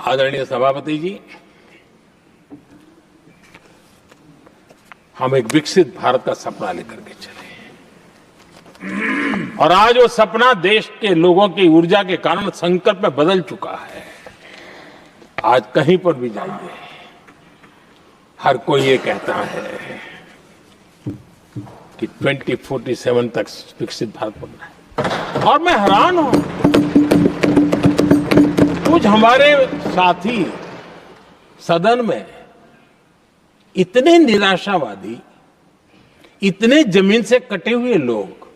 आदरणीय सभापति जी, हम एक विकसित भारत का सपना लेकर के चले और आज वो सपना देश के लोगों की ऊर्जा के कारण संकल्प में बदल चुका है। आज कहीं पर भी जाइए, हर कोई ये कहता है कि 2047 तक विकसित भारत बनना है। और मैं हैरान हूं, कुछ हमारे साथी सदन में इतने निराशावादी, इतने जमीन से कटे हुए लोग,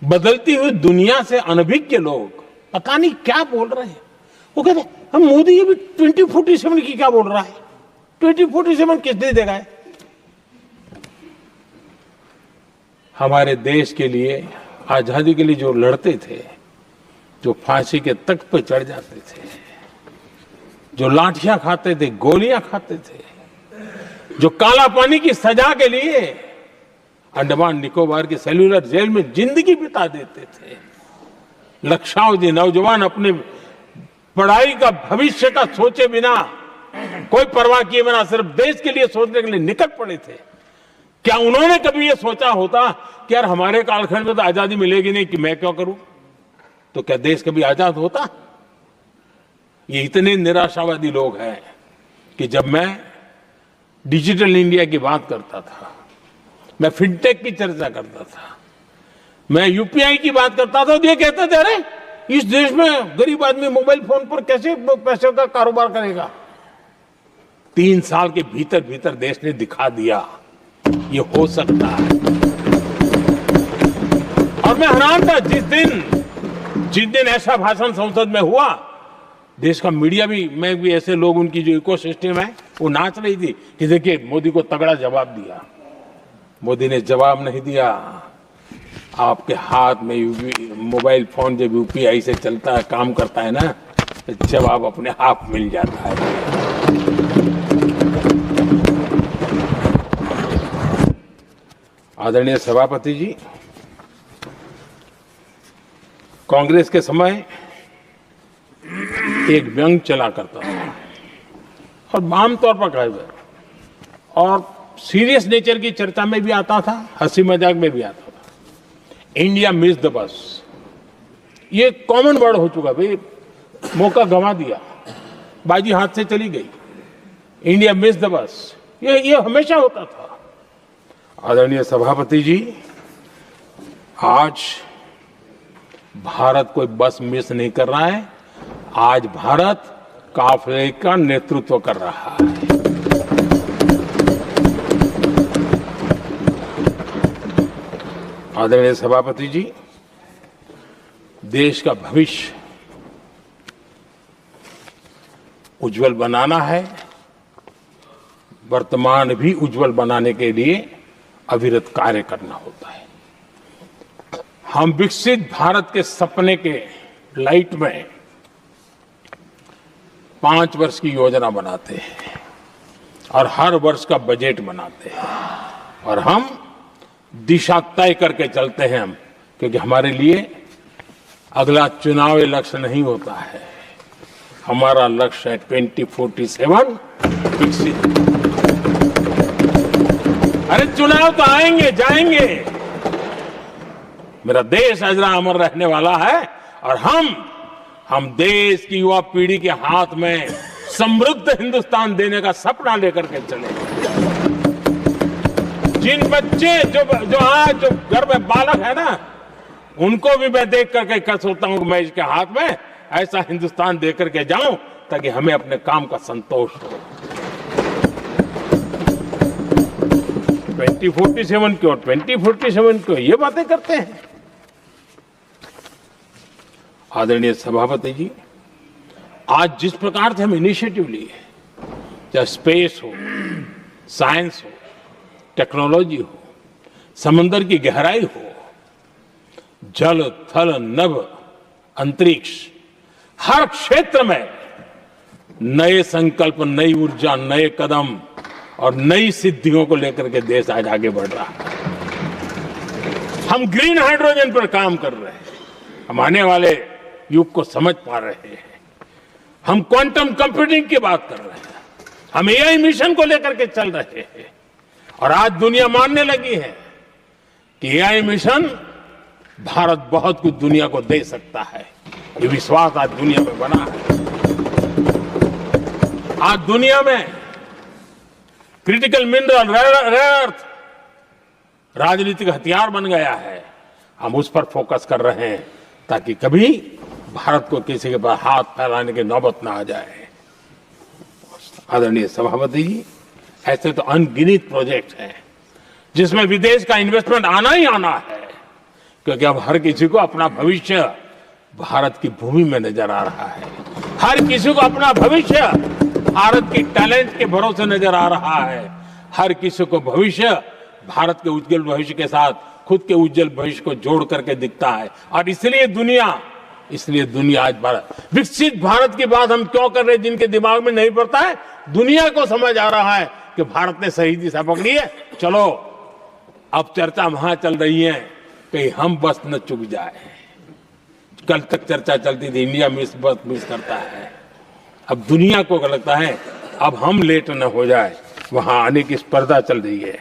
बदलती हुई दुनिया से अनभिज्ञ लोग पता नहीं क्या बोल रहे हैं। वो कहते हैं हम मोदी ये भी 2047 की क्या बोल रहा है, 2047 किसने देगा है? हमारे देश के लिए, आजादी के लिए जो लड़ते थे, जो फांसी के तख्त पर चढ़ जाते थे, जो लाठियां खाते थे, गोलियां खाते थे, जो काला पानी की सजा के लिए अंडमान निकोबार की सेल्यूलर जेल में जिंदगी बिता देते थे, लक्षावधि नौजवान अपने पढ़ाई का, भविष्य का सोचे बिना, कोई परवाह किए बिना सिर्फ देश के लिए सोचने के लिए निकल पड़े थे। क्या उन्होंने कभी ये सोचा होता कि यार हमारे कालखंड में तो आजादी मिलेगी नहीं, कि मैं क्यों करूं? तो क्या देश कभी आजाद होता? ये इतने निराशावादी लोग हैं कि जब मैं डिजिटल इंडिया की बात करता था, मैं फिनटेक की चर्चा करता था, मैं यूपीआई की बात करता था, तो ये कहते थे अरे इस देश में गरीब आदमी मोबाइल फोन पर कैसे पैसे का कारोबार करेगा? 3 साल के भीतर भीतर देश ने दिखा दिया ये हो सकता है। और मैं हैरान था जिस दिन ऐसा भाषण संसद में हुआ, देश का मीडिया भी, मैं भी, ऐसे लोग, उनकी जो इकोसिस्टम है वो नाच रही थी कि देखिए मोदी को तगड़ा जवाब दिया। मोदी ने जवाब नहीं दिया। आपके हाथ में मोबाइल फोन जब यूपीआई से चलता है, काम करता है ना, तो जवाब अपने आप मिल जाता है। आदरणीय सभापति जी, कांग्रेस के समय एक व्यंग चला करता था और आमतौर पर कहा गया और सीरियस नेचर की चर्चा में भी आता था, हंसी मजाक में भी आता था। इंडिया मिस द बस, ये कॉमन वर्ड हो चुका भाई, मौका गंवा दिया, बाजी हाथ से चली गई। इंडिया मिस द बस, ये हमेशा होता था। आदरणीय सभापति जी, आज भारत कोई बस मिस नहीं कर रहा है, आज भारत काफिले का नेतृत्व कर रहा है। आदरणीय सभापति जी, देश का भविष्य उज्जवल बनाना है, वर्तमान भी उज्जवल बनाने के लिए अविरत कार्य करना होता है। हम विकसित भारत के सपने के लाइट में 5 वर्ष की योजना बनाते हैं और हर वर्ष का बजट बनाते हैं और हम दिशा तय करके चलते हैं हम, क्योंकि हमारे लिए अगला चुनावी लक्ष्य नहीं होता है, हमारा लक्ष्य है 2047 विकसित। अरे चुनाव तो आएंगे जाएंगे, मेरा देश अजरा अमर रहने वाला है और हम देश की युवा पीढ़ी के हाथ में समृद्ध हिंदुस्तान देने का सपना लेकर के चले। जिन बच्चे जो आज जो घर में बालक है ना, उनको भी मैं देख करके सोचता हूं कि मैं इसके हाथ में ऐसा हिंदुस्तान दे करके जाऊं ताकि हमें अपने काम का संतोष हो। 2047 क्यों, 2047 क्यों, ये बातें करते हैं। आदरणीय सभापति जी, आज जिस प्रकार से हम इनिशिएटिव लिए, चाहे स्पेस हो, साइंस हो, टेक्नोलॉजी हो, समंदर की गहराई हो, जल थल नभ अंतरिक्ष, हर क्षेत्र में नए संकल्प, नई ऊर्जा, नए कदम और नई सिद्धियों को लेकर के देश आज आगे बढ़ रहा है। हम ग्रीन हाइड्रोजन पर काम कर रहे हैं, हम आने वाले युग को समझ पा रहे हैं। हम क्वांटम कंप्यूटिंग की बात कर रहे हैं, हम एआई मिशन को लेकर के चल रहे हैं। और आज दुनिया मानने लगी है कि एआई मिशन भारत बहुत कुछ दुनिया को दे सकता है। ये विश्वास आज दुनिया में बना है। आज दुनिया में क्रिटिकल मिनरल, रेयर अर्थ राजनीतिक हथियार बन गया है। हम उस पर फोकस कर रहे हैं ताकि कभी भारत को किसी के पास हाथ फैलाने की नौबत ना आ जाए। आदरणीय सभापति जी, ऐसे तो अनगिनत प्रोजेक्ट हैं जिसमें विदेश का इन्वेस्टमेंट आना ही आना है, क्योंकि अब हर किसी को अपना भविष्य भारत की भूमि में नजर आ रहा है। हर किसी को अपना भविष्य भारत की टैलेंट के भरोसे नजर आ रहा है। हर किसी को भविष्य भारत के उज्जवल भविष्य के साथ खुद के उज्जवल भविष्य को जोड़ करके दिखता है। और इसलिए दुनिया आज भारत, विकसित भारत की बात हम क्यों कर रहे हैं, जिनके दिमाग में नहीं पड़ता है, दुनिया को समझ आ रहा है कि भारत ने सही दिशा पकड़ी है। चलो अब चर्चा वहां चल रही है कि हम बस न चुक जाए। कल तक चर्चा चलती थी इंडिया बस मिस करता है। अब दुनिया को लगता है अब हम लेट न हो जाए, वहां आने की स्पर्धा चल रही है।